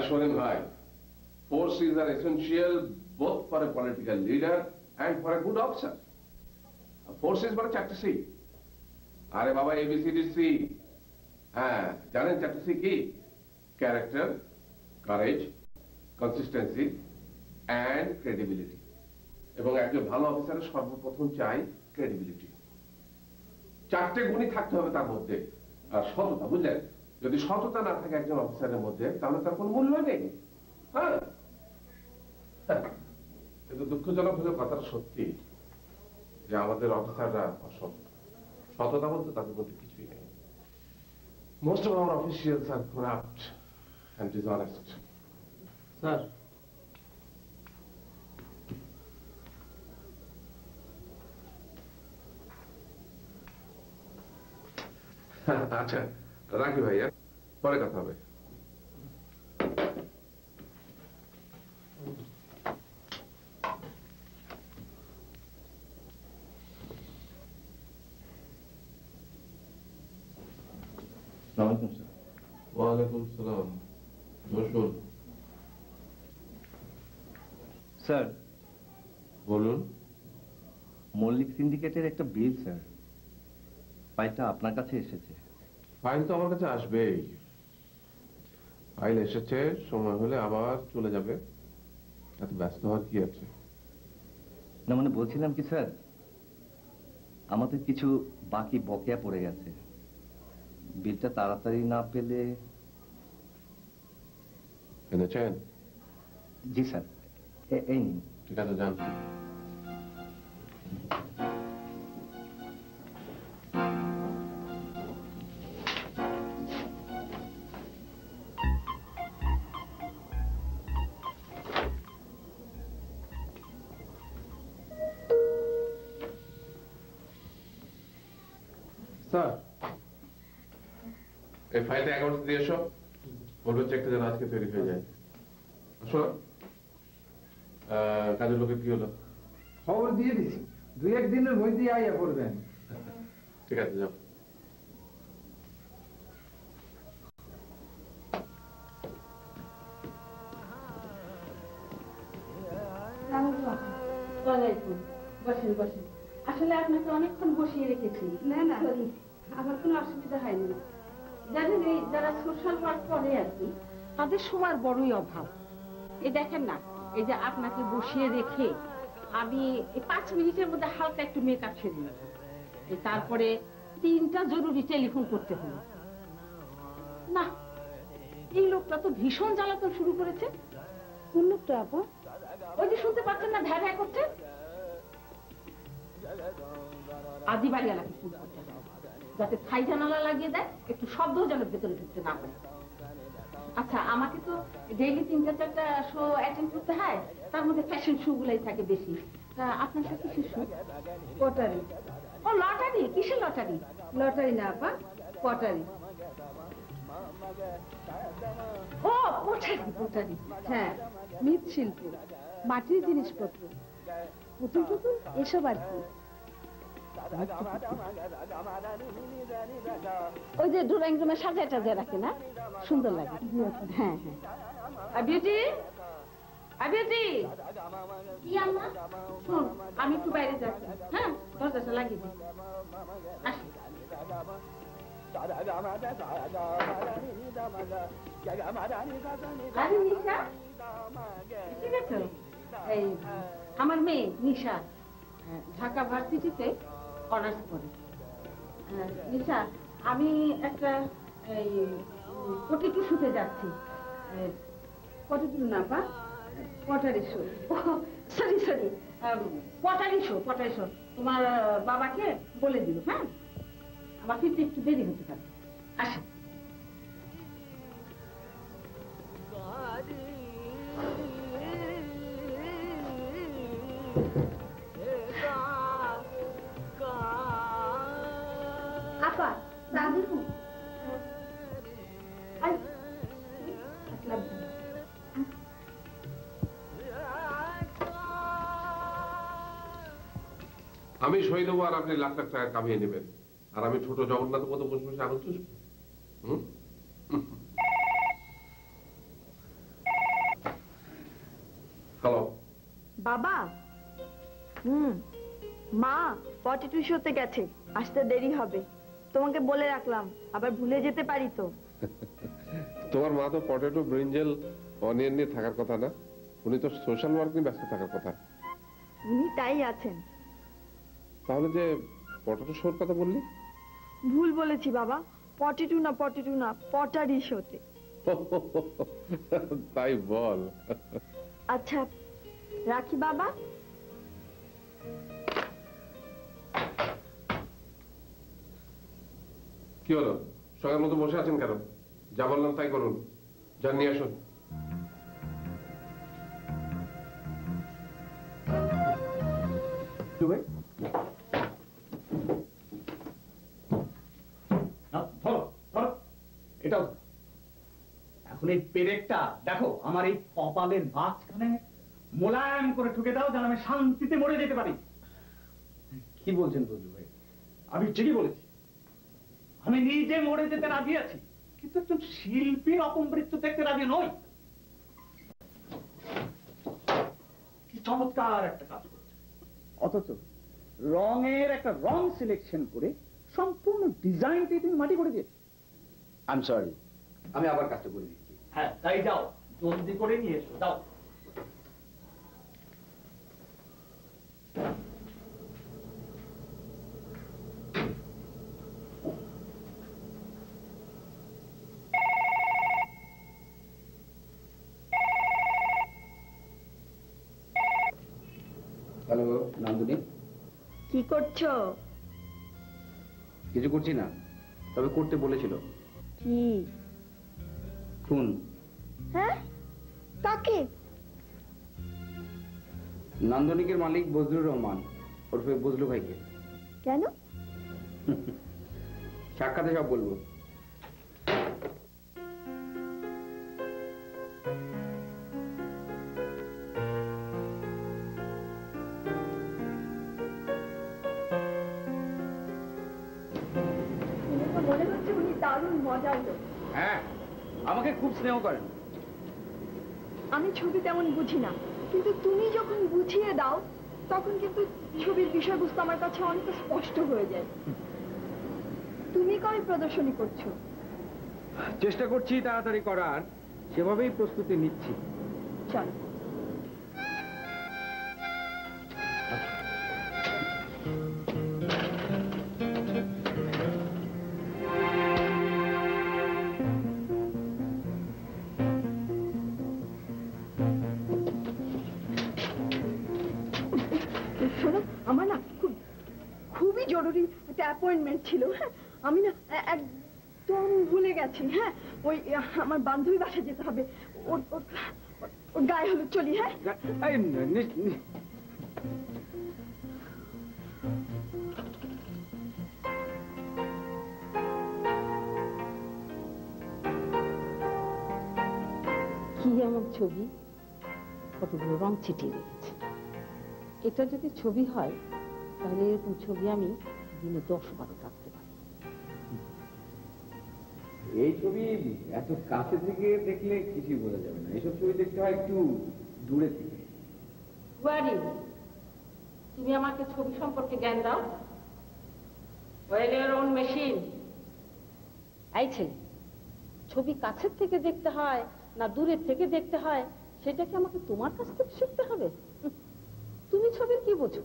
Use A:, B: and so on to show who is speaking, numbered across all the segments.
A: শোনেন ভাই, forces are essential both for a political leader and for a good officer. Forces মানে 4টা C. আরে বাবা ABCDC। হ্যাঁ, জানেন 4টা সি কি? Character, courage, consistency and credibility. এবং একজন ভালো অফিসারের সর্বপ্রথম চাই ক্রেডিবিলিটি। 4টে গুণই থাকতে হবে তার মধ্যে। আর সততা, বুঝলেন? যদি সততা না থাকে একজন অফিসারের মধ্যে তাহলে তার কোনো মূল্য নেই। হ্যাঁ, কিন্তু দুঃখজনক হলে কথাটা সত্যি যে আমাদের অফিসাররা অসৎ। সততা বলতে তাদের মধ্যে কিছুই নেই। Most of our officials are corrupt and dishonest.
B: Sir,
A: আচ্ছা রাখি ভাইয়া, পরে কথা হবে। ওয়ালাইকুম সালাম। বসুন।
C: স্যার
A: বলুন।
C: মল্লিক সিন্ডিকেটের একটা বিল স্যার, ফাইলটা আপনার কাছে এসেছে।
A: ফাইল তো আমার কাছে আসবেই। ফাইল এসেছে, সময় হলে আবার চলে যাবে, এত ব্যস্ত হওয়ার কি আছে?
C: না মানে বলছিলাম কি স্যার, আমাদের কিছু বাকি বকেয়া পড়ে গেছে, বিলটা তাড়াতাড়ি না পেলে।
A: এনেছেন?
C: জি স্যার, এই নিন।
A: ঠিক আছে, যান। স্যার, এই ফাইলটা অ্যাকাউন্টে দিয়ে এসো। বলবো চেকটা যেন আজকে তৈরি হয়ে যায়। আসো। কাজের লোকের কি হলো?
B: খবর দিয়ে দিছি, 2-1 দিনের মধ্যেই আইয়া করবেন।
A: ঠিক আছে, যাও।
D: বসেন বসেন। আসলে আপনাকে অনেকক্ষণ বসিয়ে রেখেছি। না না, আমার কোনো অসুবিধা হয়নি। জানেন, এই যারা সোশ্যাল ওয়ার্ক করে আর কি, তাদের সময়ের বড়ই অভাব। এই দেখেন না, এই যে আপনাকে বসিয়ে রেখে আমি 5 মিনিটের মধ্যে হালকা একটু মেকআপ সেরে নিলাম, তারপরে 3টা জরুরি টেলিফোন করতে হলো। না, এই লোকটা তো ভীষণ জ্বালাতন শুরু করেছে। কোন লোকটা আপা? ওই যে শুনতে পাচ্ছেন না, ভ্যা ভ্যা করছে। আদি বাড়িওয়ালাকে ফোন করতে হবে, যাতে ছাই জানালা লাগিয়ে দেয়, একটু শব্দ যেন ভেতরে ঢুকতে না পারে। আচ্ছা, আমাকে তো ডেইলি 3-4টা শো অ্যাটেন্ড করতে হয়, তার মধ্যে ফ্যাশন শো গুলাই থাকে বেশি। আপনার সাথে কিসের শো? পটারি। ও লটারি? কিসের লটারি? লটারি না আপা, পটারি। ও পটারি, পটারি। হ্যাঁ, মৃৎশিল্প, মাটির জিনিসপত্র, পুতুল টুতুল এসব আর কি। ওই যে ড্রয়িং রুমে সাজায় টাজায় রাখে না, সুন্দর লাগে। হ্যাঁ হ্যাঁ। বিউটি, বিউটি, শোন, আমি একটু বাইরে যাচ্ছি। হ্যাঁ, দরজাটা লাগিয়ে দিই। আরে নিশা, ঠিক আছে? এই আমার মেয়ে নিশা ঢাকা ভার্সিটিতে অনার্স করে। নিশা, আমি একটা এই পটেটো শুতে যাচ্ছি। পটেটো না পা, pottery show. Sorry sorry, pottery show, pottery show. তোমার বাবাকে বলে দিও। হ্যাঁ, আমার ফিরতে একটু দেরি হতে পারে। আসো। আপা, দাদি
A: আমি সই দেবো আর আপনি লাখ লাখ টাকা কামিয়ে নেবেন, আর আমি ছোট জগন্নাথের মতো বসে বসে আগুন চুষবো। হ্যালো।
E: বাবা মা পটেটো শোতে গেছে, আসতে দেরি হবে। তোমাকে বলে রাখলাম, আবার ভুলে যেতে পারি তো।
A: তোমার মা তো পটেটো, ব্রিঞ্জেল, অনিয়ন নিয়ে থাকার কথা না, উনি তো সোশ্যাল ওয়ার্ক নিয়ে ব্যস্ত থাকার কথা।
E: উনি তাই আছেন।
A: তাহলে যে পটেটো শোর কথা বললি?
E: ভুল বলেছি বাবা, পটেটো না পটারি শোতে।
A: তাই বল।
E: আচ্ছা রাখি বাবা।
A: কি হলো, সবার মতো বসে আছেন কেন? যা বললাম তাই করুন, যান নিয়ে আসুন।
F: এটাও এখন এই পেরেকটা দেখো আমার এই কপালের মাঝখানে মোলায়েম করে ঠুকে দাও, যেন আমি শান্তিতে মরে যেতে পারি। কি বলছেন বন্ধু ভাই? আমি ঠিকই বলেছি, আমি নিজে মরে যেতে রাজি আছি, কিন্তু একজন শিল্পীর অপমৃত্যু দেখতে রাজি নই। কি চমৎকার একটা কাজ করেছে, অথচ রঙের একটা রং সিলেকশন করে সম্পূর্ণ ডিজাইনটাই তুমি মাটি করে দিয়েছো।
C: আই এম সরি, আমি আবার কাজটা করে দিচ্ছি।
F: হ্যাঁ তাই যাও, জলদি করে নিয়ে এসো, যাও।
C: হ্যালো নন্দিনী।
E: কি করছো?
C: কিছু করছি না, তবে করতে বলেছিল।
E: কি?
C: খুন।
E: হ্যাঁ, কাকে?
C: নান্দনিকের মালিক বজলুর রহমান ওরফে বজলু ভাইকে।
E: কেন?
C: সাক্ষাতে সব বলবো।
E: মনে হচ্ছে উনি দারুণ মজার লোক।
C: হ্যাঁ, আমাকে খুব স্নেহ করেন।
E: আমি ছবি তেমন বুঝি না, কিন্তু তুমি যখন বুঝিয়ে দাও তখন কিন্তু ছবির বিষয়বস্তু আমার কাছে অনেক স্পষ্ট হয়ে যায়। তুমি কবে প্রদর্শনী করছো?
C: চেষ্টা করছি তাড়াতাড়ি করার, সেভাবেই প্রস্তুতি নিচ্ছি।
E: চল। শোনো, আমার না খুবই জরুরি একটা অ্যাপয়েন্টমেন্ট ছিল। হ্যাঁ, আমি না একদম ভুলে গেছি। হ্যাঁ, ওই আমার বান্ধবী বাসায় যেতে হবে। ওর গায়ে হলুদ চলি। হ্যাঁ,
D: কি এমন ছবি, কতগুলো রং ছিটিয়ে রেখেছে। এটা যদি ছবি হয় তাহলে এরকম ছবি আমি দিনে 10-12 আঁকতে পারি।
C: এই ছবি এত কাছে থেকে দেখলে কিছুই বোঝা যাবে না, এইসব ছবি দেখতে হয় একটু দূরে থেকে।
D: তুমি আমাকে ছবি সম্পর্কে জ্ঞান দাও। Well your own machine. এই ছেলে, ছবি কাছের থেকে দেখতে হয় না দূরের থেকে দেখতে হয়, সেটা কি আমাকে তোমার কাছ থেকে শিখতে হবে? তুমি ছবির কি বোঝো?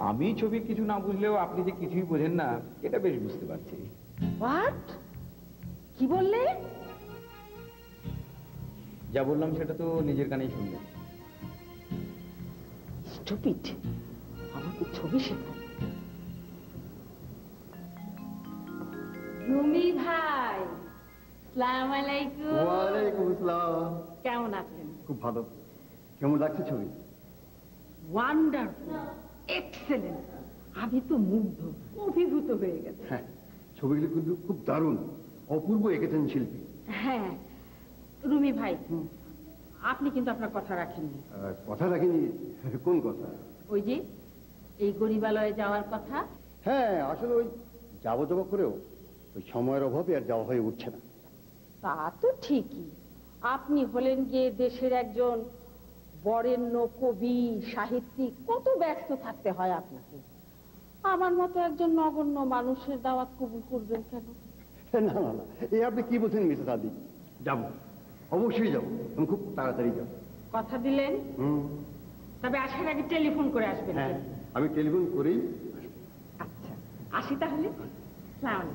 C: আমি ছবির কিছু না বুঝলেও আপনি যে কিছুই বোঝেন না এটা বেশ বুঝতে পারছি।
D: হোয়াট? কি বললে?
C: যা বললাম সেটা তো নিজের কানেই শুনলেন।
D: স্টুপিড, আমাকে ছবি শেখাও। রুমি ভাই, আসসালামু আলাইকুম।
G: ওয়ালাইকুম আসসালাম।
D: কেমন আছেন?
G: খুব ভালো। কেমন লাগছে ছবি?
D: Wonderful, excellent. আমি তো মুগ্ধ, অভিভূত হয়ে গেছি।
G: হ্যাঁ, ছবিগুলি কিন্তু খুব দারুণ, অপূর্ব এঁকেছেন শিল্পী।
D: হ্যাঁ রুমি ভাই, আপনি কিন্তু আপনার কথা রাখেননি।
G: কথা রাখিনি? কোন কথা?
D: ওই যে এই গরিবালয়ে যাওয়ার কথা।
G: হ্যাঁ, আসলে ওই যাবো করেও ওই সময়ের অভাবে আর যাওয়া হয়ে উঠছে না।
D: তা তো ঠিকই, আপনি হলেন গিয়ে দেশের একজন বরেণ্য কবি সাহিত্যিক, কত ব্যস্ত থাকতে হয় আপনাকে। আমার মতো একজন নগণ্য মানুষের দাওয়াত কবুল করবেন কেন?
G: না না না, এই আপনি কি বলছেন মিসেস আদি? যাবো, অবশ্যই যাবো, আমি খুব তাড়াতাড়ি যাবো।
D: কথা দিলেন? তবে আসার আগে টেলিফোন করে আসবেন।
G: হ্যাঁ, আমি টেলিফোন করেই।
D: আচ্ছা, আসি তাহলে। সালাম।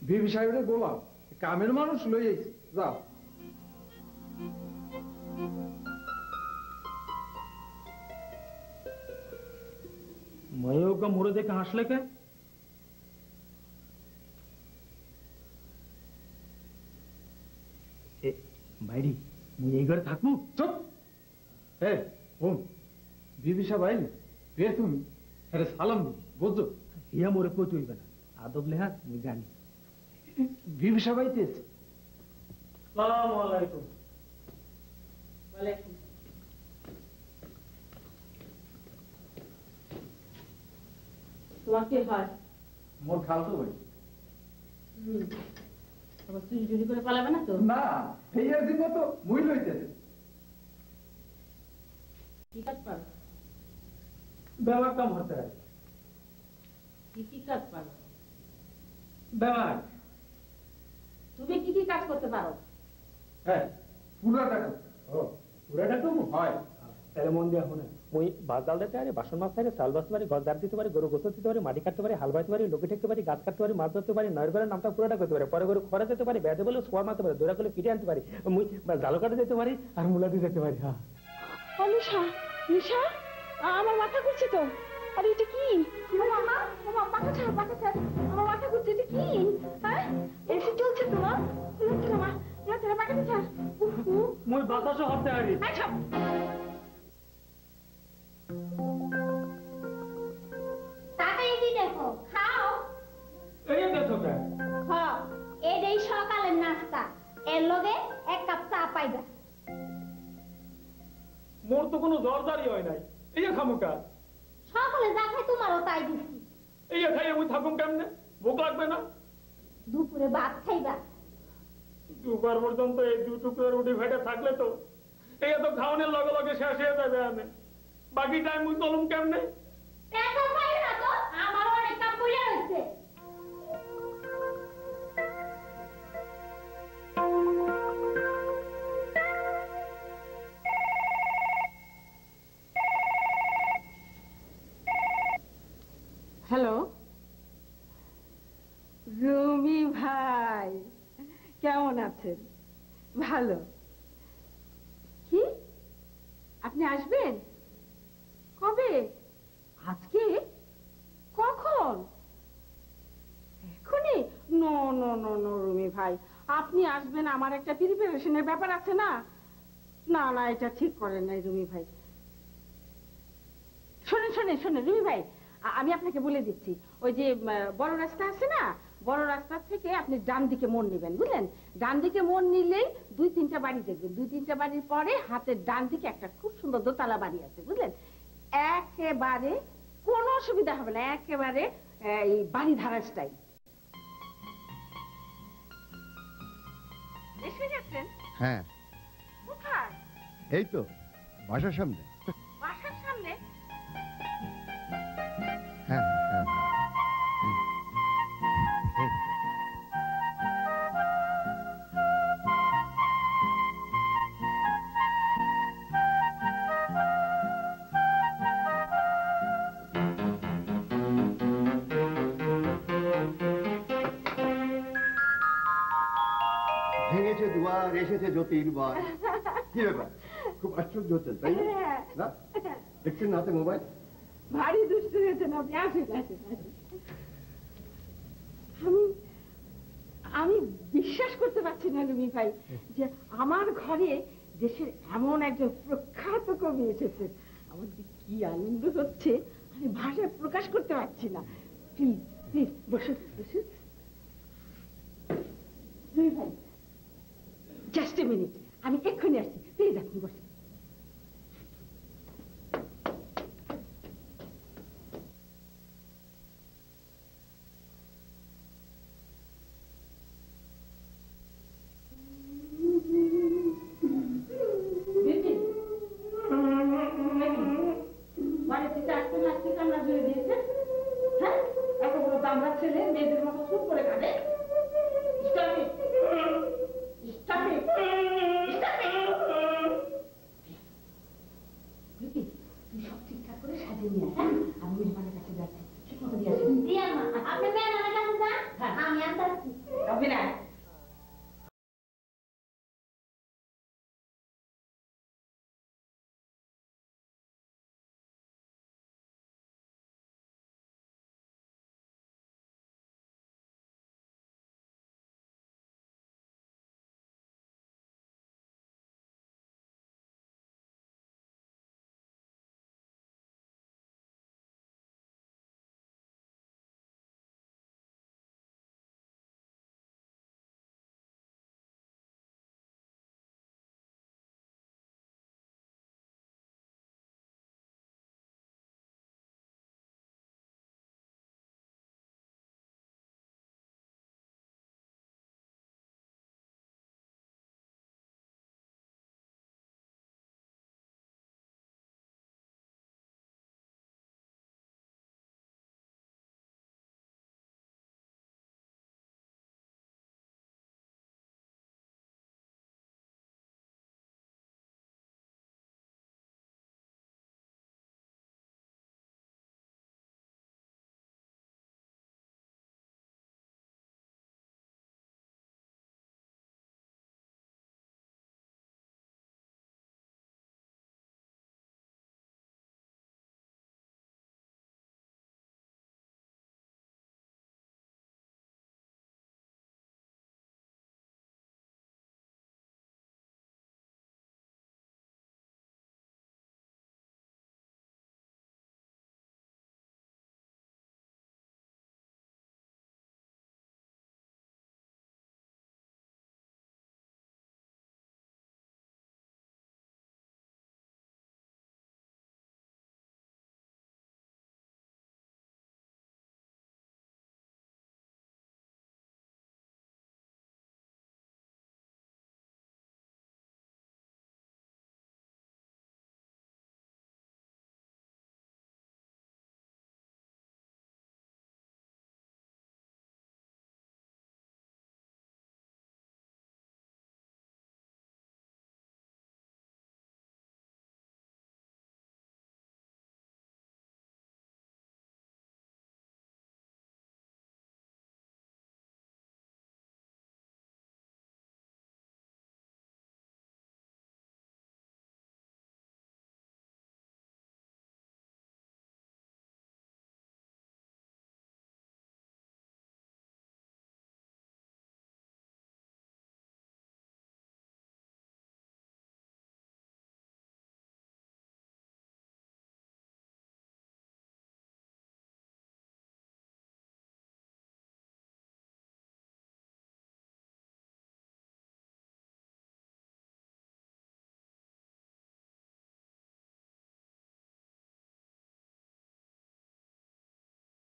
B: বিবি সাহেবের গোলাম, কামের মানুষ লই আইছে, যাও।
F: ময়ূরকে মরে দেখে হাসলে কে? বাইরি মুই এই ঘরে থাকবো?
B: চুপ! এ ওম, বিবি সাহেব আইলে রে, তুমি আরে সালাম দিবি, বুঝছো?
F: ইয়া মোরে কই তুইবে না, আদব লেহাজ মুই জানি।
B: বিবি সাহেব আইতেছে।
F: আসসালামু আলাইকুম।
D: ওয়ালাইকুম। তোমার কে হয়?
B: মোর খালতো ভাই।
D: আবার চুরি চুরি করে পালাবে না তো?
B: না, এই আর দিন মতো মুই লইতেছে।
D: কি কাজ পারো?
F: ব্যবহার কাম হতে হয়।
D: কি কি কাজ পারো?
F: ব্যবহার
D: তুমি কি কি কাজ করতে পারো?
B: হ্যাঁ, পুরা টাকা।
F: ও পুরাটা কম
B: হয়।
F: তাহলে মন দিয়া শোনে, মুই ভাত ডাল দিতে পারি, বাসন মাজতে পারি, চাল বাঁচতে পারি, গছ দাঁড় দিতে পারি, গরু গোসল দিতে পারি, মাটি কাটতে পারি, হাল বাইতে পারি, লোকে ঠেকতে পারি, গাছ কাটতে পারি, মাছ ধরতে পারি, নয়ের ঘরের নামটা পুরাটা করতে পারি, পরে গরু খরা যেতে পারি, বেঁধে বলে সোয়া মারতে পারি, দৌড়া করলে ফিরে আনতে পারি, মুই জালো কাটে যেতে পারি আর মুলা দিয়ে যেতে পারি। হ্যাঁ
E: নিশা, নিশা, আমার মাথা ঘুরছে তো। আরে এটা কি? মামা, মামা পাখা ছাড়, পাখা ছাড়, আমার মাথা ঘুরছে। এটা কি? হ্যাঁ, এসে চলছে তোমার? মামা, না ছাড়া, পাখা ছাড়।
F: মুই বাতাসও হতে পারি।
H: তাড়াতাড়ি দেখো, খাও।
F: এই দেখো কে?
H: হ্যাঁ, এই সকালের নাস্তা, এর লগে এক কাপ চা পাইবা।
F: মোর তো কোনো দরদারি হয় নাই, এই যে খামুকা
H: সকালে যা খাই তোমারও তাই দিচ্ছি।
F: এই যে খাই মুই থাকুম কেমনে? ভোক লাগবে না?
H: দুপুরে ভাত খাইবা।
F: দুবার পর্যন্ত এই দু টুকরো রুটি ভেটে থাকলে তো এই তো খাওয়ানোর লগে লগে শেষ হয়ে যাবে। আমি বাকি টাইম মুই চলুম কেমনে?
H: টেনশন করিও না তো, আমারও অনেক কাম পড়ে রয়েছে।
D: হ্যালো, রুমি ভাই, কেমন আছেন? ভালো। কি আপনি আসবেন? কবে? আজকে? কখন? এখনই? No no no no Rumi ভাই, আপনি আসবেন, আমার একটা প্রিপারেশনের ব্যাপার আছে না। না না, এটা ঠিক করেন নাই রুমি ভাই। শোনেন শোনেন শোনেন রুমি ভাই, আমি আপনাকে বলে দিচ্ছি, ওই যে বড় রাস্তা আছে না, বড় রাস্তা থেকে আপনি ডান দিকে মোড় নেবেন, বুঝলেন? ডান দিকে মোড় নিলেই 2-3টা বাড়ি দেখবেন, 2-3টা বাড়ির পরে হাতের ডান দিকে একটা খুব সুন্দর দোতলা বাড়ি আছে, বুঝলেন? একেবারে কোনো অসুবিধা হবে না, একেবারে এই বাড়ি ধারা স্টাইল। এসে গেছেন?
G: হ্যাঁ,
D: কোথায়?
G: এই তো বাসার সামনে।
D: বাসার সামনে?
G: হ্যাঁ হ্যাঁ, ভেঙেছে দুয়ার, এসেছে জ্যোতির্বার। কি ব্যাপার, খুব আশ্চর্য হচ্ছেন তাই না? দেখছেন না হাতে মোবাইল?
D: ভারী দুষ্টু হয়েছেন আপনি, আসেন আসেন আসেন। আমি বিশ্বাস করতে পারছি না রুমি ভাই যে আমার ঘরে দেশের এমন একজন প্রখ্যাত কবি এসেছে। আমার যে কি আনন্দ হচ্ছে,
E: আমি ভাষায় প্রকাশ করতে পারছি না। প্লিজ প্লিজ বসুন বসুন। ভাই জাস্ট এ মিনিট, আমি এক্ষুনি আসছি, প্লিজ আপনি বসুন।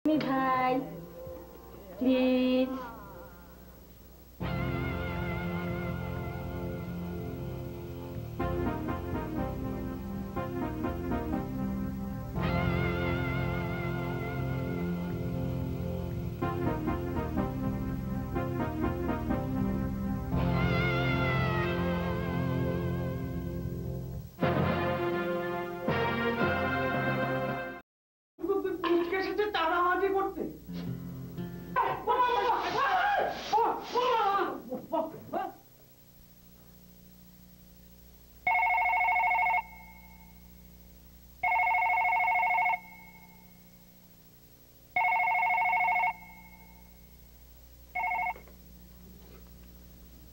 E: ভাই প্লিজ।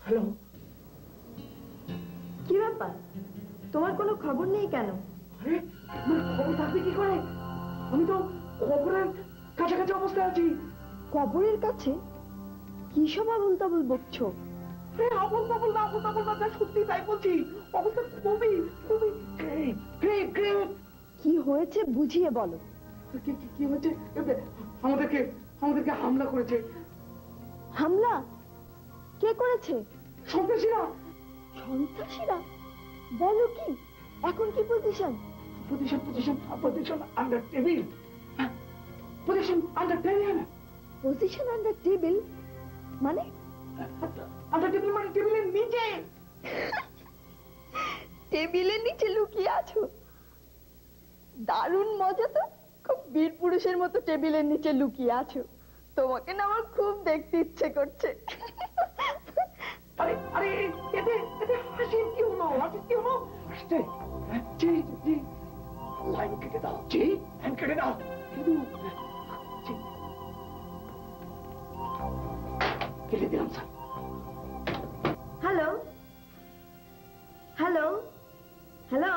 E: হ্যালো, কি ব্যাপার? তোমার কোনো খবর নেই কেন? আরে আমার খবর থাকবে কি করে?
F: আমি তো কবরের কাছাকাছি অবস্থায় আছি।
E: কবরের কাছে? কি সব আবল তাবল বকছো?
F: আবল তাবল না, আবল তাবল না, যা সত্যি তাই বলছি। অবস্থা খুবই খুবই গ্রেভ গ্রেভ।
E: কি হয়েছে বুঝিয়ে বলো।
F: কি হচ্ছে? আমাদেরকে আমাদেরকে হামলা করেছে।
E: হামলা? কে করেছে?
F: সন্ত্রাসীরা।
E: সন্ত্রাসীরা? বলো কি? এখন কি position?
F: Position under table. Position under table.
E: Position under table মানে?
F: আন্ডার টেবিল মানে টেবিলের নিচে।
E: টেবিলের নিচে লুকিয়ে আছো? দারুণ মজা তো। খুব বীর পুরুষের মতো টেবিলের নিচে লুকিয়ে আছো। তোমাকে না আমার খুব দেখতে ইচ্ছে করছে।
F: আরে আরে এতে এতে হাসির কি হলো? হাসির কি হলো? হাসতে জি জি লাইন কেটে দাও। জি লাইন কেটে দাও। কিন্তু কেটে দিলাম স্যার।
E: Hello hello hello.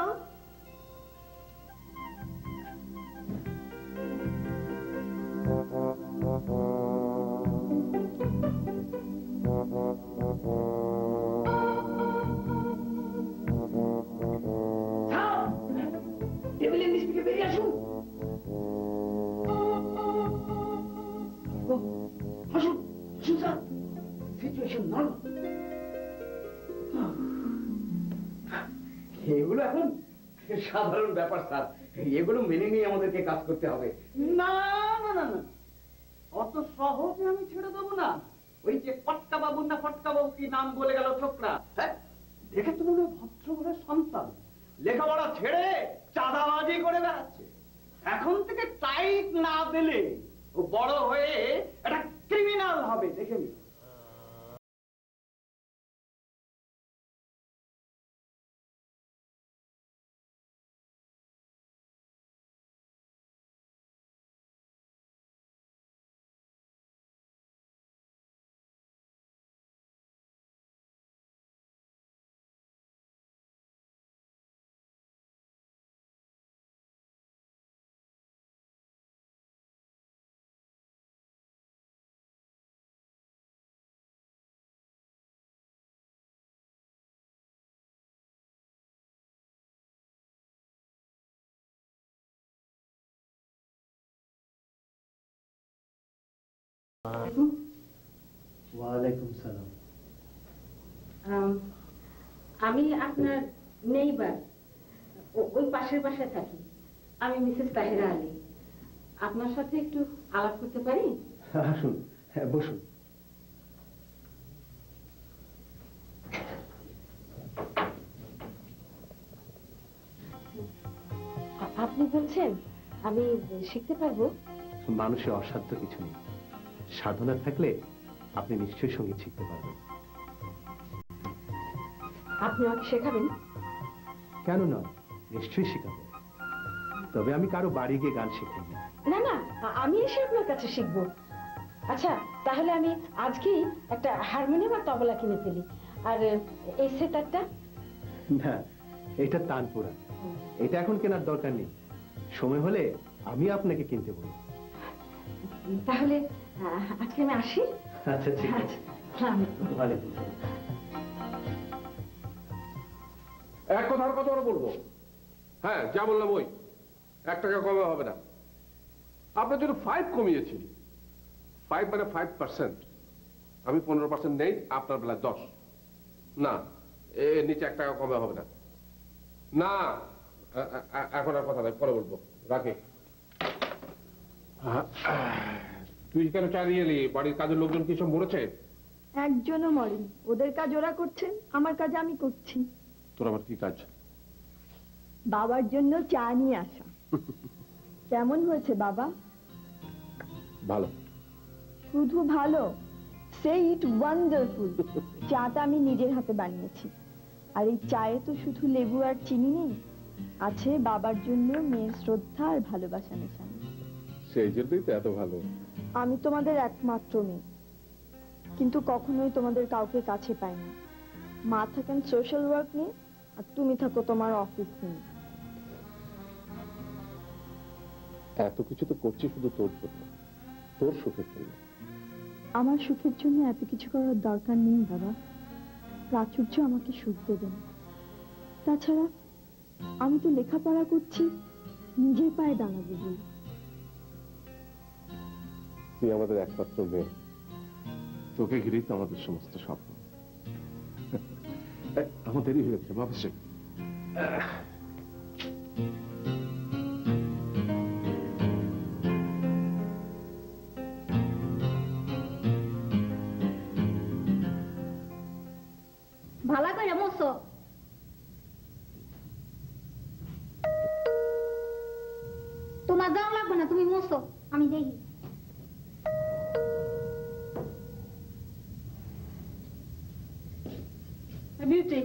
F: টেবিলের নিচ থেকে বেরিয়ে আসুন। আসুন আসুন স্যার, সিচুয়েশন নরমাল। এগুলো এখন সাধারণ ব্যাপার স্যার, এগুলো মেনে নিয়ে আমাদেরকে কাজ করতে হবে। না না না না, অত সহজে আমি ছেড়ে দেবো না। ওই যে ফটকা বাবু না ফটকা বাবু কি নাম বলে গেল ছোকরা, হ্যাঁ দেখে তো মনে হয় ভদ্র ঘরের সন্তান, লেখাপড়া ছেড়ে চাঁদাবাজি করে বেড়াচ্ছে। এখন থেকে টাইট না দিলে ও বড় হয়ে একটা ক্রিমিনাল হবে, দেখে নি।
G: ওয়ালাইকুম সালাম।
D: আমি আপনার নেইবার, ওই পাশের বাসায় থাকি। আমি মিসেস তাহিরা আলী। আপনার সাথে একটু আলাপ করতে পারি?
G: আসুন, হ্যাঁ বসুন।
D: আপনি বলছেন আমি শিখতে পারবো?
I: মানুষের অসাধ্য কিছু নেই, সাধনা থাকলে আপনি নিশ্চয়ই সঙ্গীত শিখতে পারবেন।
D: আপনি আমাকে শেখাবেন?
I: কেন নয়, নিশ্চয়ই শেখাবো। তবে আমি কারো বাড়ি গিয়ে গান শেখাই না।
D: না না, আমি এসে আপনার কাছে শিখবো। আচ্ছা, তাহলে আমি আজকেই একটা হারমোনিয়াম আর তবলা কিনে ফেলি। আর এই সেতারটা?
I: না, এটা তানপুরা। এটা এখন কেনার দরকার নেই, সময় হলে আমি আপনাকে কিনতে বলবো।
D: তাহলে আজকে আমি আসি।
I: আচ্ছা ঠিক আছে। ওয়ালাইকুম সালাম।
A: এক কথার কথা ওরা বলবো। হ্যাঁ, যা বললাম ওই 1 টাকা কমে হবে না। আপনার জন্য 5 কমিয়েছি। 5 মানে 5%। আমি 15% নেই, আপনার বেলায় 10। না, এর নিচে 1 টাকা কমে হবে না। না, এখন আর কথা নাই, পরে বলবো। রাখি। তুই কেন চালিয়ে এলি? বাড়ির কাজের লোকজন কি সব মরেছে?
E: একজনও মরেনি। ওদের কাজ ওরা করছেন, আমার কাজ আমি করছি।
A: তোর আবার কি কাজ?
E: বাবার জন্য চা নিয়ে আসা। কেমন হয়েছে বাবা?
A: ভালো।
E: শুধু ভালো? সে ইট ওয়ান্ডারফুল। চাটা আমি নিজের হাতে বানিয়েছি। আর এই চায়ে তো শুধু লেবু আর চিনি নেই, আছে বাবার জন্য মেয়ের শ্রদ্ধা আর ভালোবাসা মেশানো।
A: সেই জন্যই তো এত ভালো।
E: আমি তোমাদের একমাত্র মেয়ে, কিন্তু কখনোই তোমাদের কাউকে কাছে পাই না। মা থাকেন সোশ্যাল ওয়ার্ক নিয়ে, আর তুমি থাকো তোমার অফিস নিয়ে।
J: এত কিছু তো করছি শুধু তোর জন্য, তোর সুখের জন্য।
E: আমার সুখের জন্য এত কিছু করার দরকার নেই বাবা। প্রাচুর্য আমাকে সুখ দেবে না। তাছাড়া আমি তো লেখাপড়া করছি নিজের পায়ে দাঁড়াবো বলে।
J: তুই আমাদের একমাত্র মেয়ে, তোকে ঘিরেই তো আমাদের সমস্ত স্বপ্ন। আমাদেরই হয়েছে মাফিসে।
H: ভালো করে মোসো। তোমার যাওয়া লাগবে না, তুমি মোসো, আমি দেখি।
D: বিউটি,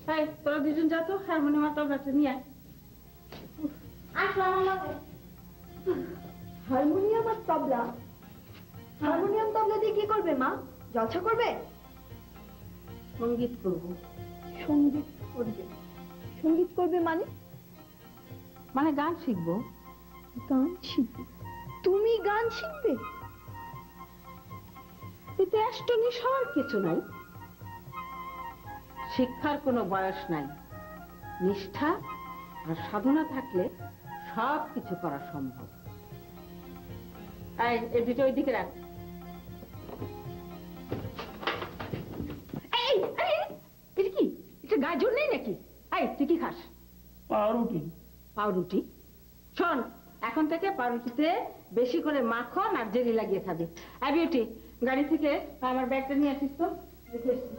D: তাই তোরা দুজন যা তো হারমোনিয়াম আর তবলাটা নিয়ে আয়।
H: আসো আমার লগে।
E: হারমোনিয়াম আর তবলা? হারমোনিয়াম তবলা দিয়ে কি করবে মা? জলসা করবে?
D: সঙ্গীত করবো।
E: সঙ্গীত করবে? সঙ্গীত করবে মানে?
D: মানে গান শিখবো।
E: গান শিখবে? তুমি গান শিখবে?
D: এতে অ্যাস্টনিশ হওয়ার কিছু নাই। শিক্ষার কোনো বয়স নাই। নিষ্ঠা আর সাধনা থাকলে সব কিছু করা সম্ভব। এই দুটো ওইদিকে রাখ। এই এটা কি? এটা গায়ে জোর নেই নাকি? এই তুই কি খাস?
F: পাউরুটি।
D: পাউরুটি? শোন, এখন থেকে পাউরুটিতে বেশি করে মাখন আর জেলি লাগিয়ে খাবি। এই বিউটি, গাড়ি থেকে আমার ব্যাগটা নিয়ে আসিস তো, দেখে এসছি।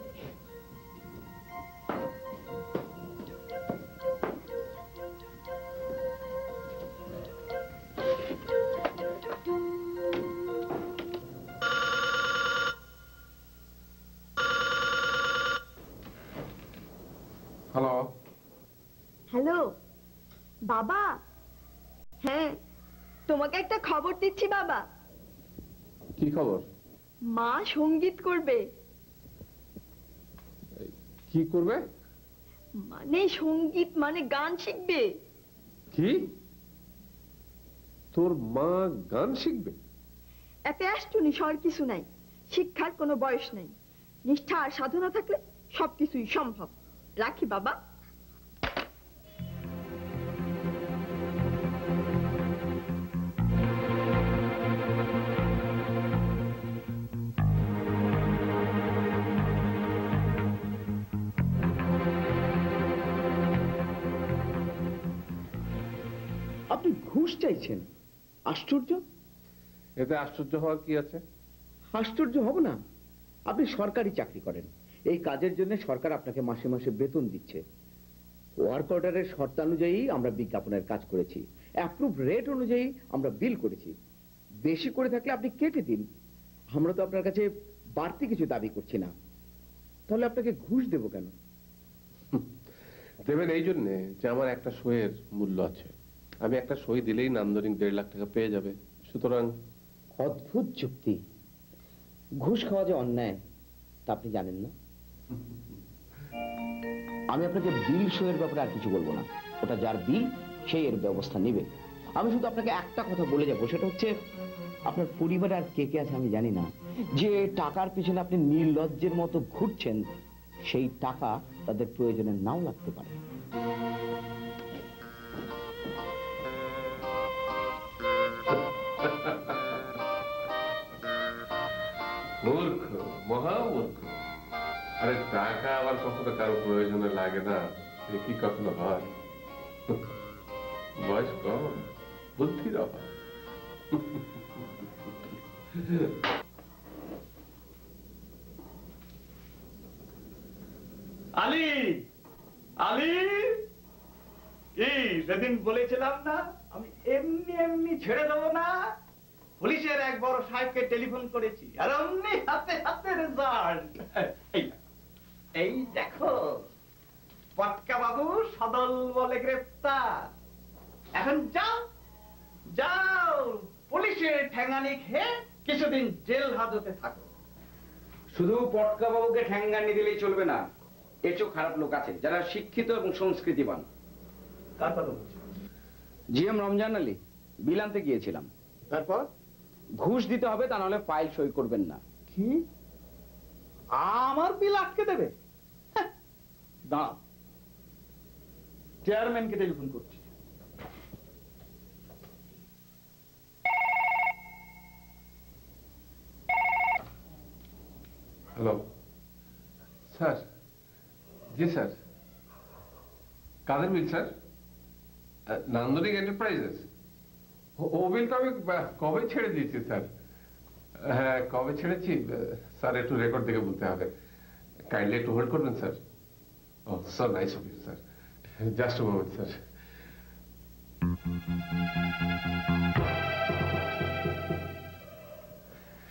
A: হ্যালো।
E: হ্যালো বাবা। হ্যাঁ, তোমাকে একটা খবর দিচ্ছি বাবা।
A: কি খবর?
E: মা সঙ্গীত করবে।
A: কি করবে?
E: মানে সঙ্গীত মানে গান শিখবে।
A: কি? তোর মা গান শিখবে?
E: এতে অ্যাস্টনিশ হওয়ার কিছু নাই। শিক্ষার কোনো বয়স নাই। নিষ্ঠা আর সাধনা থাকলে সবকিছুই সম্ভব। রাখি বাবা।
F: আপনি ঘুষ চাইছেন? আশ্চর্য।
A: এতে আশ্চর্য হওয়ার কি আছে?
F: আশ্চর্য হব না। আপনি সরকারি চাকরি করেন, এই কাজের জন্য সরকার আপনাকে মাসে মাসে বেতন দিচ্ছে। ওয়ার্ক অর্ডারের শর্তানুযায়ী আমরা বিজ্ঞাপনের কাজ করেছি, অ্যাপ্রুভ রেট অনুযায়ী আমরা বিল করেছি। বেশি করে থাকলে আপনি কেটে দিন। আমরা তো আপনার কাছে বাড়তি কিছু দাবি করছি না। তাহলে আপনাকে ঘুষ দেব কেন?
A: দেবেন এই জন্যে যে আমার একটা সইয়ের মূল্য আছে। আমি একটা সই দিলেই নামধরিক 1.5 লাখ টাকা পেয়ে যাবে। সুতরাং
F: অদ্ভুত যুক্তি। ঘুষ খাওয়া যে অন্যায় তা আপনি জানেন না? আমি আপনাকে বিল সইয়ের ব্যাপারে আর কিছু বলবো না। ওটা যার বিল সেই এর ব্যবস্থা নেবে। আমি শুধু আপনাকে একটা কথা বলে যাবো, সেটা হচ্ছে আপনার পরিবারে আর কে কে আছে আমি জানি না, যে টাকার পিছনে আপনি নির্লজ্জের মতো ঘুরছেন, সেই টাকা তাদের প্রয়োজনে নাও লাগতে পারে।
A: মূর্খ, মহামূর্খ। আরে টাকা আবার কখনো কারো প্রয়োজনে লাগে না, এ কি কখনো হয়? বয়স কম, বুদ্ধির অভাব।
F: আলী, আলী, এই সেদিন বলেছিলাম না আমি এমনি এমনি ছেড়ে দেবো না। পুলিশের এক বড় সাহেবকে টেলিফোন করেছি আর অমনি হাতে হাতে রেজাল্ট। এই দেখো, পটকা বাবু সদল বলে গ্রেফতার। এখন যাও যাও, পুলিশের ঠ্যাঙ্গানি খেয়ে কিছুদিন জেল হাজতে থাকো।
K: শুধু পটকা বাবুকে ঠ্যাঙ্গানি দিলেই চলবে না, এর চেয়েও খারাপ লোক আছে যারা শিক্ষিত এবং সংস্কৃতিবান।
F: কার কথা বলছো?
K: জিএম রমজান আলী, বিল আনতে গিয়েছিলাম।
G: তারপর?
K: ঘুষ দিতে হবে, তা নাহলে ফাইল সই করবেন না।
F: কি আমার বিল আটকে দেবে? দাঁড়াও, চেয়ারম্যানকে টেলিফোন করছি।
A: Hello sir. জি স্যার। কাদের বিল স্যার? নান্দনিক এন্টারপ্রাইজেস। ও বিলটা আমি কবে ছেড়ে দিয়েছি স্যার। হ্যাঁ, কবে ছেড়েছি স্যার একটু রেকর্ড দেখে বলতে হবে। কাইন্ডলি একটু হোল্ড করবেন sir. Oh so nice of you sir. Just a moment sir.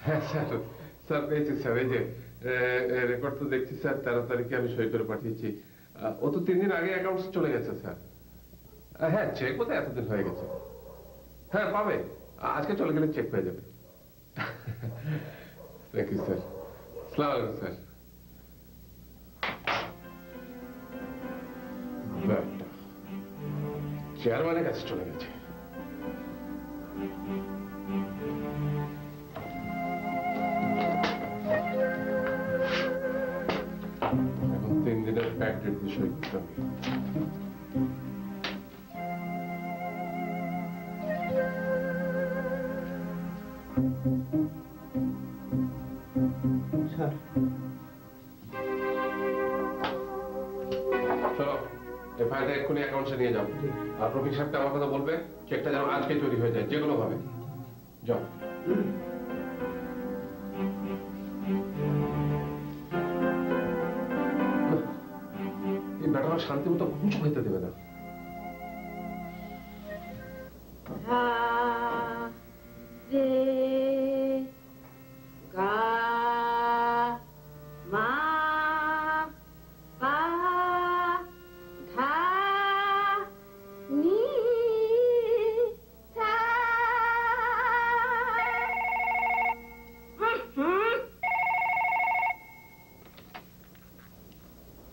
A: হ্যাঁ স্যার, স্যার পেয়েছি স্যার। এই যে রেকর্ড তো দেখছি স্যার, 13 তারিখে আমি সই করে পাঠিয়েছি। ও তো 3 দিন আগে অ্যাকাউন্টস চলে গেছে স্যার। হ্যাঁ, চেক বোধহয় এতদিন হয়ে গেছে। হ্যাঁ পাবে, আজকে চলে গেলে চেক পেয়ে যাবে। Thank you sir. আসসালামু আলাইকুম স্যার। চেয়ারম্যানের কাছে চলে গেছে। এখন 3 দিনের ব্যাক ডেট দিয়ে সই করতে হবে।
F: স্যার,
A: চলো এই ফাইলটা এক্ষুনি অ্যাকাউন্টসে নিয়ে যাও। আর রফিক সাহেবকে আমার কথা বলবে, চেকটা যেন আজকে তৈরি হয়ে যায়, যে কোনো ভাবে। যাও। এই ব্যাটারা শান্তি মতো ঘুষ হইতে দেবে না।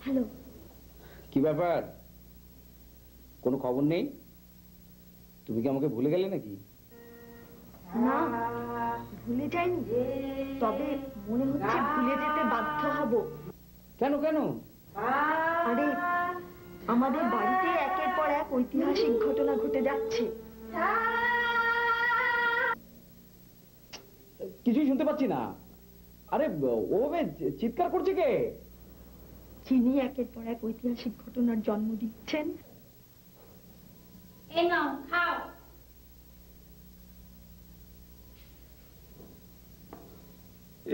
H: হ্যালো,
K: কি ব্যাপার? কোনো খবর নেই? তুমি কি আমাকে ভুলে গেলে নাকি?
E: না, ভুলে যাইনি, তবে মনে হচ্ছে ভুলে যেতে বাধ্য হব।
K: কেন কেন?
E: আরে, আমাদের বাড়িতে একের পর এক ঐতিহাসিক ঘটনা ঘটে যাচ্ছে।
K: কিছুই শুনতে পাচ্ছি না। আরে ওভাবে চিৎকার করছে কে?
E: যিনি একের পর এক ঐতিহাসিক ঘটনার জন্ম দিচ্ছেন।
H: এই নাও খাও।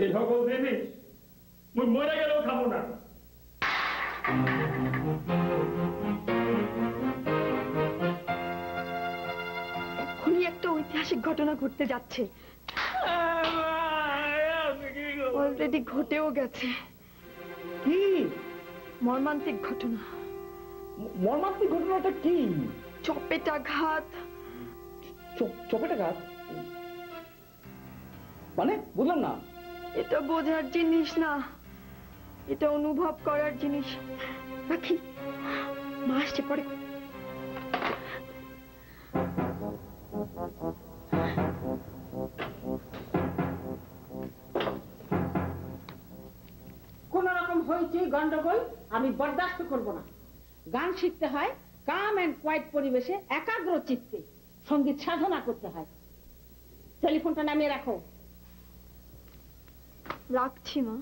F: এই সকল জিনিস মুই মরে গেলেও খাবো না।
E: এক্ষুনি একটা ঐতিহাসিক ঘটনা ঘটতে যাচ্ছে, অলরেডি ঘটেও গেছে।
K: কি
E: মর্মান্তিক ঘটনা।
K: মর্মান্তিক ঘটনাটা কি?
E: চপেটাঘাত।
K: চপেটাঘাত মানে? বুঝলাম না।
E: এটা বোঝার জিনিস না, এটা অনুভব করার জিনিস। রাখি, মা আসছে পরে।
D: কোন রকম হইচই গন্ডগোল আমি বরদাস্ত করব না। গান শিখতে হয় কাম এন্ড কোয়াইট পরিবেশে, একাগ্র চিত্তে সঙ্গীত সাধনা করতে হয়। টেলিফোনটা নামিয়ে রাখো।
E: রাখছি মা।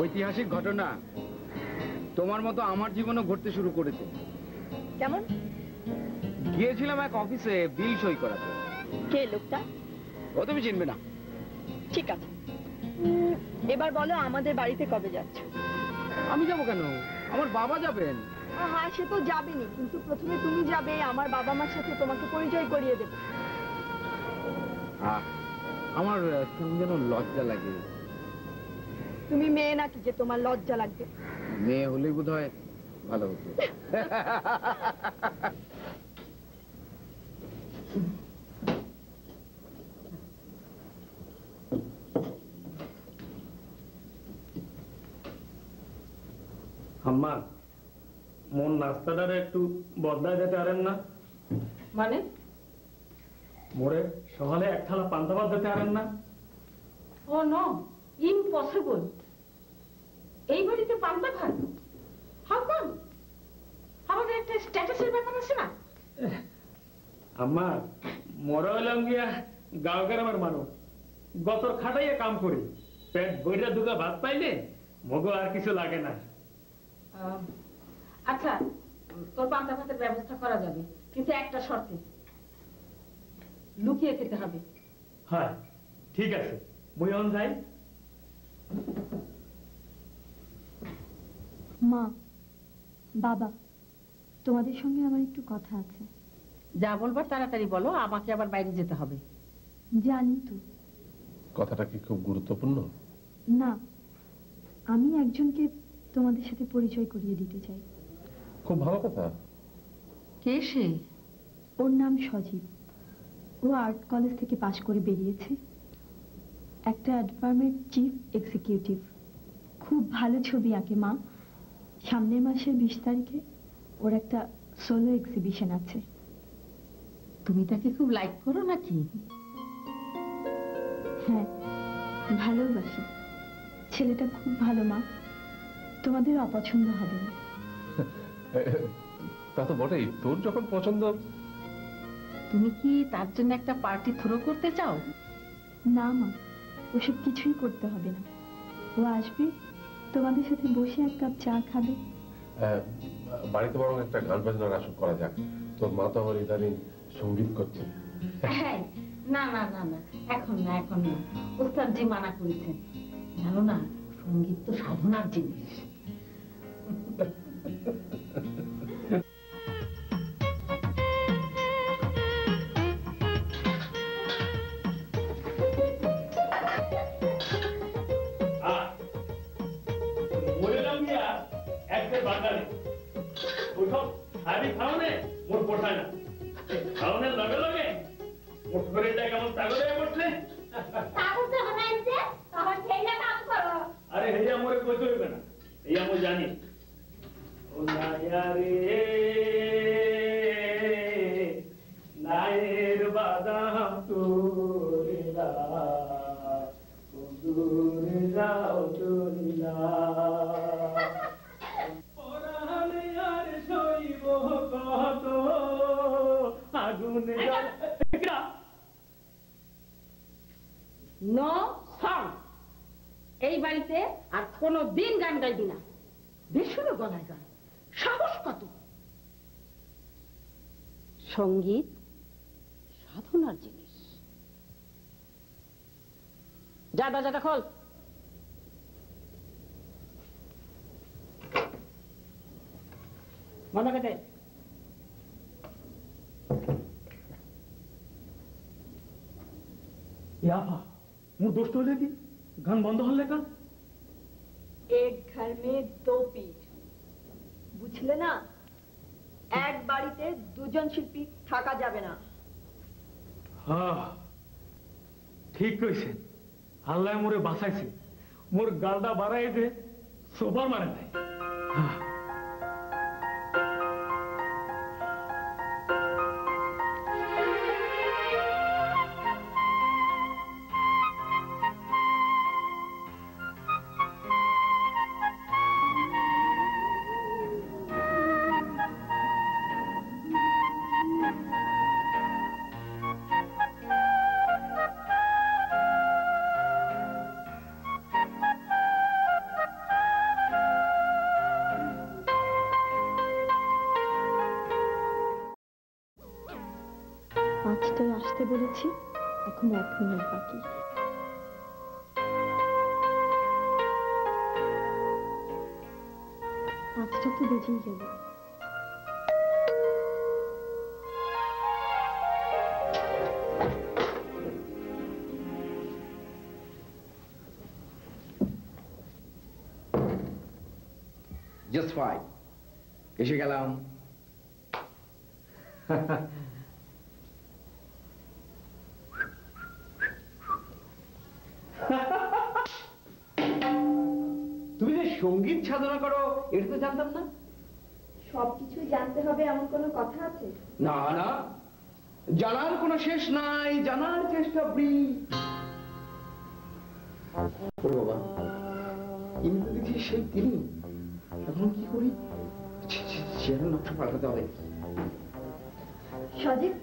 K: ঐতিহাসিক ঘটনা তোমার মতো আমার জীবনে ঘটতে শুরু করেছে।
E: কেমন?
K: গিয়েছিলাম এক অফিসে বিল সই করাতে।
E: কে লোকটা?
K: ও তুমি চিনবে না।
E: ঠিক আছে, এবার বলো আমাদের বাড়িতে কবে যাচ্ছ?
K: আমি যাবো কেন? আমার বাবা যাবেন।
E: হ্যাঁ, সে তো যাবেনি, কিন্তু প্রথমে তুমি যাবে। আমার বাবা মার সাথে তোমাকে পরিচয় করিয়ে দেবে।
K: আমার কেমন যেন লজ্জা লাগে।
E: তুমি মেয়ে নাকি যে তোমার লজ্জা লাগবে?
K: মেয়ে হলে বোধহয়
G: ভালো হতো।
B: আম্মা মন নাস্তাটারে একটু বদলায় দিতে পারেন না?
D: মানে
B: মোরে সকালে এক থালা পান্তা ভাত দিতে পারেন না?
D: Oh no, impossible. এই বাড়িতে পান্তা ভাত? How come? আমাদের একটা স্ট্যাটাসের ব্যাপার আছে না?
B: আম্মা মোরা হইলাম গিয়া গাঁওকার আমার মানুষ, গতর খাটাইয়া কাম করি, পেট বইরা দুগা ভাত পাইলে মগো আর কিছু লাগে না।
D: আচ্ছা, তোর পান্তা ভাতের ব্যবস্থা করা যাবে, কিন্তু একটা শর্তে, লুকিয়ে খেতে হবে।
B: হ্যাঁ ঠিক আছে, মুই অন যাই।
E: মা, বাবা, তোমাদের সঙ্গে আমার একটু কথা আছে।
D: যা বলবার তাড়াতাড়ি বলো, আমাকে আবার বাইরে যেতে হবে।
E: জানি তো।
J: কথাটা কি খুব গুরুত্বপূর্ণ?
E: না, আমি একজনকে তোমাদের সাথে পরিচয় করিয়ে দিতে চাই।
J: খুব ভালো কথা।
D: কে সে?
E: ওর নাম সজীব। ও আর্ট কলেজ থেকে পাশ করে বেরিয়েছে, একটা অ্যাডভার্মের চিফ এক্সিকিউটিভ। খুব ভালো ছবি আঁকে মা। সামনের মাসের 20 তারিখে ওর একটা সোলো এক্সিবিশন আছে।
D: তুমি তাকে খুব লাইক করো নাকি?
E: হ্যাঁ, ভালোবাসি। ছেলেটা খুব ভালো মা, তোমাদের অপছন্দ হবে না।
J: তা তো বটেই, তোর যখন পছন্দ।
D: তুমি কি তার জন্য একটা পার্টি থ্রো করতে চাও?
E: না মা, ওসব কিছুই করতে হবে না। ও আসবে, তোমাদের সাথে বসে এক কাপ চা খাবে।
J: বাড়িতে বরং একটা গান বাজনার আসর করা যাক। তোর মা তো আমার ইদানিং সঙ্গীত করছে।
D: হ্যাঁ, না না না না, এখন না, এখন না। ওস্তাদ জি মানা করেছেন। জানো না, সঙ্গীত তো সাধনার জিনিস।
B: আরে হেয়া মোরে কইতে হইবে না, এই আমি জানি। ও নাইয়া রে নায়ের বাদাম তোরিলা, দূরে যাও তোরিলা, পরালে আর সইব কত আগুন জ্বলা।
D: No song. এই বাড়িতে আর কোনো দিন গান গাইবি না। বেসুরো গলায় গান, সাহস কত! সঙ্গীত সাধনার জিনিস। যা দরজাটা খোল। বন্ধ করে দে।
B: মোর দোষ হলে কি গান বন্ধ হলে কেন?
E: এক ঘর মে দো পীঠ, বুঝলে না? এক বাড়িতে দুজন শিল্পী থাকা যাবে না।
B: হ্যাঁ ঠিক কইছেন, আল্লাহ মোরে বাঁচাইছে। মোর গালটা বাড়াই দে, সোফার মারে দেয়।
E: পাঁচটায় আসতে বলেছি, এখন 1 মিনিট বাকি। পাঁচটা তো বেজেই গেল।
K: Just fine. এসে গেলাম। তুমি যে সঙ্গীত সাধনা করো এটা তো জানতাম না।
E: সবকিছু জানতে হবে এমন কোনো কথা আছে?
K: না না, জানার কোনো শেষ নাই, জানার চেষ্টা বৃথা। বাবা, ইনি তো দেখছি সেই তিনি। এখন কি করি? চেয়ারের নকশা পাল্টাতে হবে।
E: সজীব,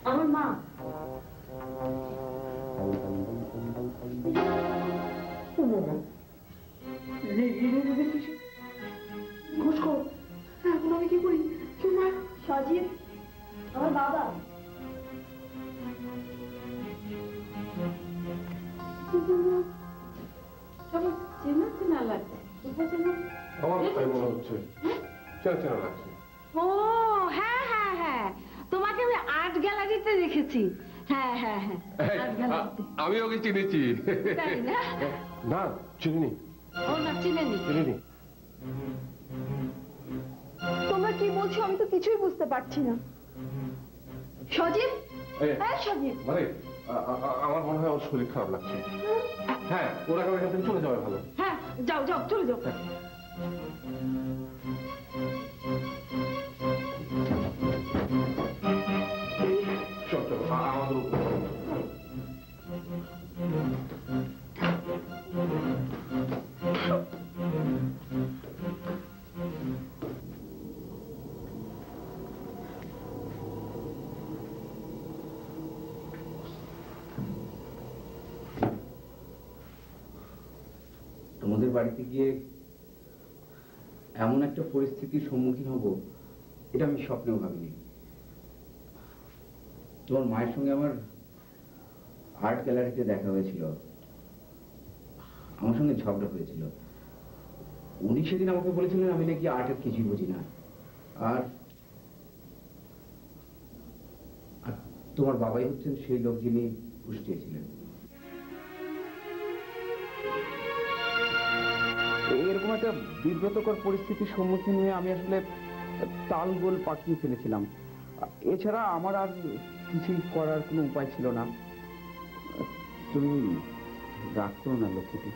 E: আমার মা। এখন আমি কি করি? সজীব, আমার বাবা।
D: কেমন চেনা চেনা লাগছে। কোথায় যেন
J: আমার তাই মনে হচ্ছে, চেনা চেনা লাগছে।
D: ও হ্যাঁ হ্যাঁ হ্যাঁ, তোমাকে আমি আর্ট গ্যালারিতে দেখেছি। হ্যাঁ হ্যাঁ হ্যাঁ, আর্ট গ্যালারিতে।
J: আমি ওকে চিনেছি।
D: তাই না?
J: না, চিনিনি।
D: ও না, চিনেনি।
J: চিনিনি।
E: তোমরা কি বলছো আমি তো কিছুই বুঝতে পারছি না। সজীব, হ্যাঁ সজীব,
J: মানে আমার মনে হয় ওর শরীর খারাপ লাগছে। হ্যাঁ, ওরা এখান থেকে চলে যাওয়া ভালো।
D: হ্যাঁ, যাও যাও, চলে যাও।
J: চল চল, আমাদের উপর।
K: তোমাদের বাড়িতে গিয়ে এমন একটা পরিস্থিতির সম্মুখীন হব এটা আমি স্বপ্নেও ভাবিনি। তোমার মায়ের সঙ্গে আমার আর্ট গ্যালারিতে দেখা হয়েছিল, আমার সঙ্গে ঝগড়া হয়েছিল। উনি সেদিন আমাকে বলেছিলেন আমি নাকি আর্টের কিছুই বুঝি না, আর তোমার বাবাই হচ্ছেন সেই লোক যিনি ঘুষ দিয়েছিলেন। এরকম একটা বিব্রতকর পরিস্থিতির সম্মুখীন হয়ে আমি আসলে তালগোল পাকিয়ে ফেলেছিলাম। এছাড়া আমার আর কিছুই করার কোনো উপায় ছিল না। তুমি রাগ করো না লক্ষ্মীটি।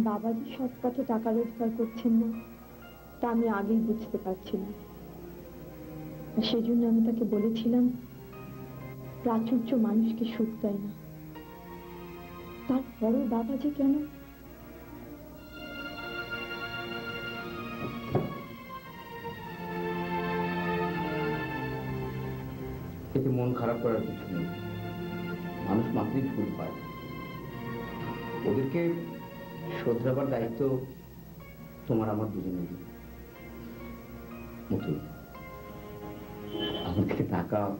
E: বাবা যে সৎ পথে টাকা রোজগার করছেন না তা আমি আগেই বুঝতে পারছিলাম। সেজন্য আমি তাকে বলেছিলাম প্রাচুর্য মানুষকে সুখ দেয় না। তারপরও বাবা যে কেন।
K: এতে মন খারাপ করার কিছু নেই, মানুষ মাত্রই ভুল পায়। ওদেরকে শোধরাবার দায়িত্ব তোমার আমার দুজনেরই। মুতুল, আমার দিকে তাকাও।